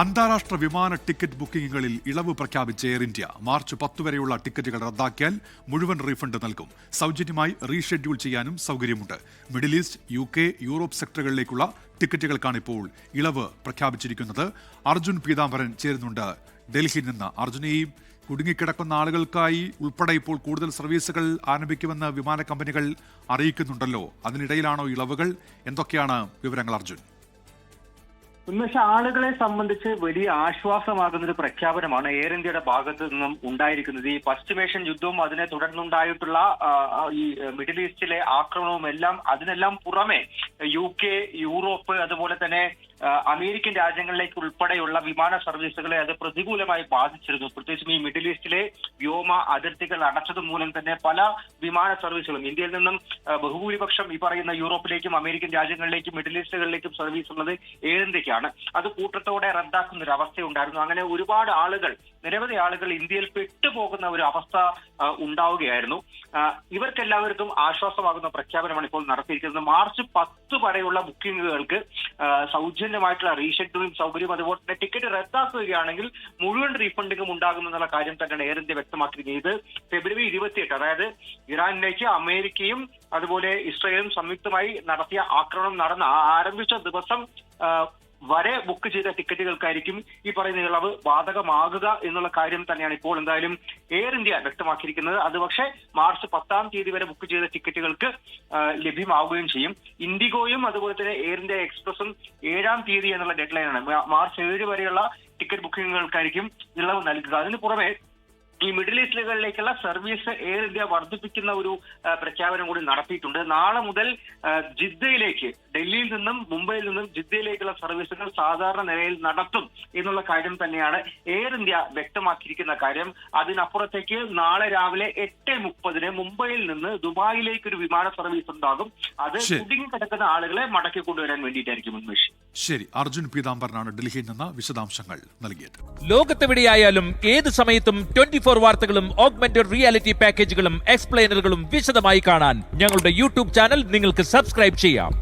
അന്താരാഷ്ട്ര വിമാന ടിക്കറ്റ് ബുക്കിംഗുകളിൽ ഇളവ് പ്രഖ്യാപിച്ച എയർ ഇന്ത്യ മാർച്ച് 10 വരെയുള്ള ടിക്കറ്റുകൾ റദ്ദാക്കിയാൽ മുഴുവൻ റീഫണ്ട് നൽകും. സൗജന്യമായി റീഷെഡ്യൂൾ ചെയ്യാനും സൗകര്യമുണ്ട്. മിഡിൽ ഈസ്റ്റ്, UK, യൂറോപ്പ് സെക്ടറുകളിലേക്കുള്ള ടിക്കറ്റുകൾക്കാണ് ഇപ്പോൾ ഇളവ് പ്രഖ്യാപിച്ചിരിക്കുന്നത്. അർജുൻ പീതാംബരൻ ചേരുന്നുണ്ട് ഡൽഹിയിൽ നിന്ന്. അർജുൻ, ഈ കുടുങ്ങിക്കിടക്കുന്ന ആളുകൾക്കായി ഉൾപ്പെടെ ഇപ്പോൾ കൂടുതൽ സർവീസുകൾ ആരംഭിക്കുമെന്ന് വിമാന കമ്പനികൾ അറിയിക്കുന്നുണ്ടല്ലോ. അതിനിടയിലാണോ ഇളവുകൾ? എന്തൊക്കെയാണ് വിവരങ്ങൾ അർജുൻ? ഉന്മേഷ, ആളുകളെ സംബന്ധിച്ച് വലിയ ആശ്വാസമാകുന്ന ഒരു പ്രഖ്യാപനമാണ് എയർ ഇന്ത്യയുടെ ഭാഗത്തു നിന്നും ഉണ്ടായിരിക്കുന്നത്. ഈ പശ്ചിമേഷ്യൻ യുദ്ധവും അതിനെ തുടർന്നുണ്ടായിട്ടുള്ള ഈ മിഡിൽ ഈസ്റ്റിലെ ആക്രമണവും അതിനെല്ലാം പുറമെ UK, യൂറോപ്പ്, അതുപോലെ തന്നെ അമേരിക്കൻ രാജ്യങ്ങളിലേക്ക് ഉൾപ്പെടെയുള്ള വിമാന സർവീസുകളെ അത് പ്രതികൂലമായി ബാധിച്ചിരുന്നു. പ്രത്യേകിച്ചും ഈ മിഡിൽ ഈസ്റ്റിലെ വ്യോമ അതിർത്തികൾ അടച്ചത് മൂലം തന്നെ പല വിമാന സർവീസുകളും ഇന്ത്യയിൽ നിന്നും ബഹുഭൂരിപക്ഷം ഈ പറയുന്ന യൂറോപ്പിലേക്കും അമേരിക്കൻ രാജ്യങ്ങളിലേക്കും മിഡിൽ ഈസ്റ്റുകളിലേക്കും സർവീസ് ഉള്ളത് എയർ ഇന്ത്യക്കാണ്. അത് കൂട്ടത്തോടെ റദ്ദാക്കുന്ന ഒരു അവസ്ഥയുണ്ടായിരുന്നു. അങ്ങനെ ഒരുപാട് ആളുകൾ, നിരവധി ആളുകൾ ഇന്ത്യയിൽ പെട്ടുപോകുന്ന ഒരു അവസ്ഥ ഉണ്ടാവുകയായിരുന്നു. ഇവർക്കെല്ലാവർക്കും ആശ്വാസമാകുന്ന പ്രഖ്യാപനമാണ് ഇപ്പോൾ നടത്തിയിരിക്കുന്നത്. മാർച്ച് 10 വരെയുള്ള ബുക്കിംഗുകൾക്ക് സൗജന്യമായിട്ടുള്ള റീഷെഡ്യൂളിംഗ് സൗകര്യം, അതുപോലെ തന്നെ ടിക്കറ്റ് റദ്ദാക്കുകയാണെങ്കിൽ മുഴുവൻ റീഫണ്ടിങ്ങും ഉണ്ടാകുമെന്നുള്ള കാര്യം തന്നെയാണ് എയർ ഇന്ത്യ വ്യക്തമാക്കിയിരിക്കുന്നത്. ഇത് ഫെബ്രുവരി 28, അതായത് ഇറാനിലേക്ക് അമേരിക്കയും അതുപോലെ ഇസ്രായേലും സംയുക്തമായി നടത്തിയ ആക്രമണം ആരംഭിച്ച ദിവസം വരെ ബുക്ക് ചെയ്ത ടിക്കറ്റുകൾക്കായിരിക്കും ഈ പറയുന്ന ഇളവ് ബാധകമാകുക എന്നുള്ള കാര്യം തന്നെയാണ് ഇപ്പോൾ എന്തായാലും എയർ ഇന്ത്യ വ്യക്തമാക്കിയിരിക്കുന്നത്. അത് പക്ഷേ മാർച്ച് 10 വരെ ബുക്ക് ചെയ്ത ടിക്കറ്റുകൾക്ക് ലഭ്യമാവുകയും ചെയ്യും. ഇൻഡിഗോയും അതുപോലെ തന്നെ എയർ ഇന്ത്യ എക്സ്പ്രസും 7 എന്നുള്ള ഡെഡ്ലൈനാണ്. മാർച്ച് 7 വരെയുള്ള ടിക്കറ്റ് ബുക്കിങ്ങുകൾക്കായിരിക്കും ഇളവ് നൽകുക. അതിന് പുറമെ ഈ മിഡിൽ ഈസ്റ്റുകളിലേക്കുള്ള സർവീസ് എയർ ഇന്ത്യ വർദ്ധിപ്പിക്കുന്ന ഒരു പ്രഖ്യാപനം കൂടി നടത്തിയിട്ടുണ്ട്. നാളെ മുതൽ ജിദ്ദയിലേക്ക്, ഡൽഹിയിൽ നിന്നും മുംബൈയിൽ നിന്നും ജിദ്ദയിലേക്കുള്ള സർവീസുകൾ സാധാരണ നിലയിൽ നടത്തും എന്നുള്ള കാര്യം തന്നെയാണ് എയർ ഇന്ത്യ വ്യക്തമാക്കിയിരിക്കുന്ന കാര്യം. അതിനപ്പുറത്തേക്ക് നാളെ രാവിലെ 8:30 മുംബൈയിൽ നിന്ന് ദുബായിലേക്ക് ഒരു വിമാന സർവീസ് ഉണ്ടാകും. അത് കുടുങ്ങിക്കിടക്കുന്ന ആളുകളെ മടക്കി കൊണ്ടുവരാൻ വേണ്ടിയിട്ടായിരിക്കും. ഉന്മേഷ്, ശരി. അർജുൻ പീതാംബരനാണ് ഡൽഹിയിൽ നിന്ന് വിശദാംശങ്ങൾ നൽകിയത്. ലോകത്തെവിടെയായാലും ഏത് സമയത്തും 24 വാർത്തകളും ഓഗ്മെന്റഡ് റിയാലിറ്റി പാക്കേജുകളും എക്സ്പ്ലെയിനറുകളും വിശദമായി കാണാൻ ഞങ്ങളുടെ YouTube ചാനൽ നിങ്ങൾക്ക് സബ്സ്ക്രൈബ് ചെയ്യാം.